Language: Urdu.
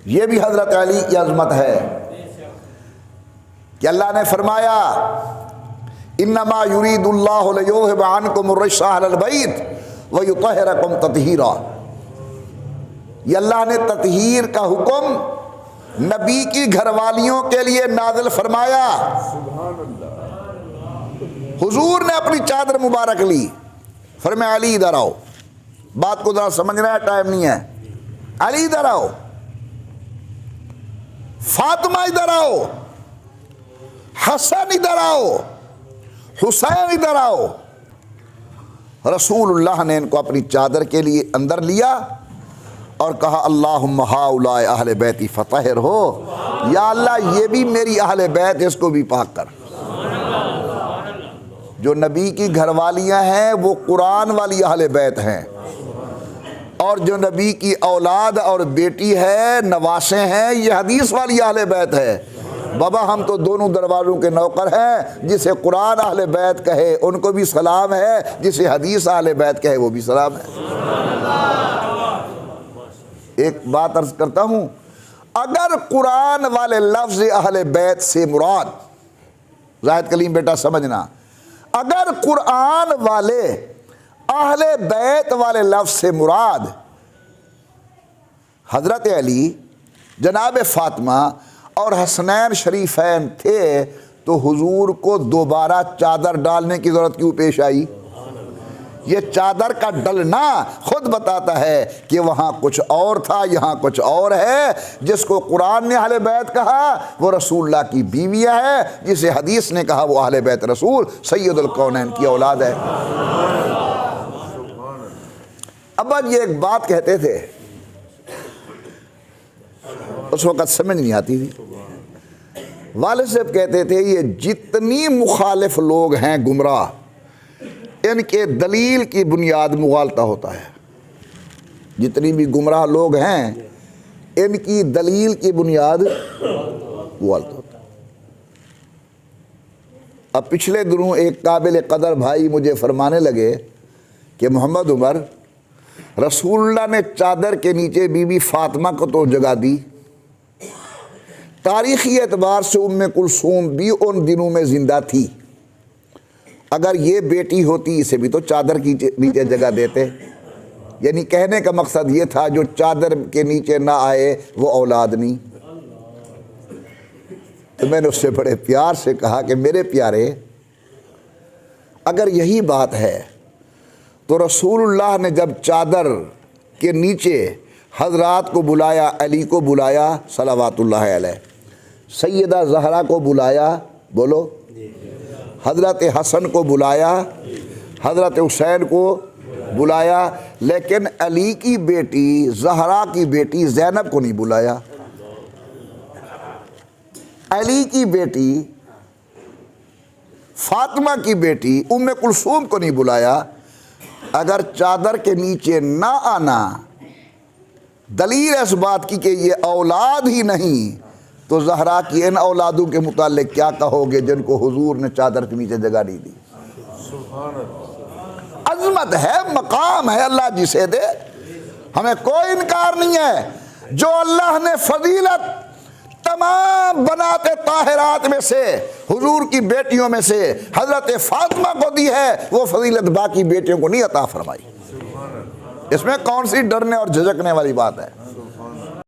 یہ بھی حضرت علی کی عظمت ہے کہ اللہ نے فرمایا انما یرید اللہ لیذھب عنکم الرجس اہل البیت ویطہرکم تطہیرا۔ یہ اللہ نے تطہیر کا حکم نبی کی گھر والیوں کے لیے نازل فرمایا۔ حضور نے اپنی چادر مبارک لی، فرمایا علی ادھر آؤ، بات کو ذرا سمجھنا ہے، ٹائم نہیں ہے، علی ادھر آؤ، فاطمہ ادھر آؤ، حسن ادھر آؤ، حسین ادھر آؤ۔ رسول اللہ نے ان کو اپنی چادر کے لیے اندر لیا اور کہا اللہم ہؤلاء اہل بیتی فطہر ہو، یا اللہ یہ بھی میری اہل بیت، اس کو بھی پاک کر۔ جو نبی کی گھر والیاں ہیں وہ قرآن والی اہل بیت ہیں، اور جو نبی کی اولاد اور بیٹی ہے، نواسے ہیں، یہ حدیث والی اہل بیت ہے۔ بابا ہم تو دونوں دروازوں کے نوکر ہیں، جسے قرآن اہل بیت کہے ان کو بھی سلام ہے، جسے حدیث اہل بیت کہے وہ بھی سلام ہے۔ ایک بات عرض کرتا ہوں، اگر قرآن والے لفظ اہل بیت سے مراد، زاہد کلیم بیٹا سمجھنا، اگر قرآن والے اہل بیت والے لفظ سے مراد حضرت علی، جناب فاطمہ اور حسنین شریفین تھے، تو حضور کو دوبارہ چادر ڈالنے کی ضرورت کیوں پیش آئی؟ یہ چادر کا ڈلنا خود بتاتا ہے کہ وہاں کچھ اور تھا، یہاں کچھ اور ہے۔ جس کو قرآن نے اہل بیت کہا وہ رسول اللہ کی بیویاں ہے، جسے حدیث نے کہا وہ اہل بیت رسول سید الکونین کی اولاد ہے۔ ابا یہ ایک بات کہتے تھے، اس وقت سمجھ نہیں آتی تھی، والد صاحب کہتے تھے یہ جتنی مخالف لوگ ہیں گمراہ، ان کے دلیل کی بنیاد مغالطہ ہوتا ہے۔ جتنی بھی گمراہ لوگ ہیں ان کی دلیل کی بنیاد مغالطہ ہوتا ہے۔ اب پچھلے دنوں ایک قابل قدر بھائی مجھے فرمانے لگے کہ محمد عمر، رسول اللہ نے چادر کے نیچے بی بی فاطمہ کو تو جگہ دی، تاریخی اعتبار سے ام کلثوم بھی ان دنوں میں زندہ تھی، اگر یہ بیٹی ہوتی اسے بھی تو چادر کی نیچے جگہ دیتے۔ یعنی کہنے کا مقصد یہ تھا جو چادر کے نیچے نہ آئے وہ اولاد نہیں۔ تو میں نے اس سے بڑے پیار سے کہا کہ میرے پیارے، اگر یہی بات ہے تو رسول اللہ نے جب چادر کے نیچے حضرات کو بلایا، علی کو بلایا صلوات اللہ علیہ، سیدہ زہرا کو بلایا، بولو، حضرت حسن کو بلایا، حضرت حسین کو بلایا، لیکن علی کی بیٹی زہرا کی بیٹی زینب کو نہیں بلایا۔ علی کی بیٹی فاطمہ کی بیٹی ام کلثوم کو نہیں بلایا۔ اگر چادر کے نیچے نہ آنا دلیل اس بات کی کہ یہ اولاد ہی نہیں، تو زہرا کی ان اولادوں کے متعلق کیا کہو گے جن کو حضور نے چادر کے نیچے جگہ نہیں دی؟ عظمت ہے، مقام ہے، اللہ جسے دے، ہمیں کوئی انکار نہیں ہے۔ جو اللہ نے فضیلت تمام بنات طاہرات میں سے، حضور کی بیٹیوں میں سے حضرت فاطمہ کو دی ہے، وہ فضیلت باقی بیٹیوں کو نہیں عطا فرمائی۔ اس میں کون سی ڈرنے اور جھجکنے والی بات ہے؟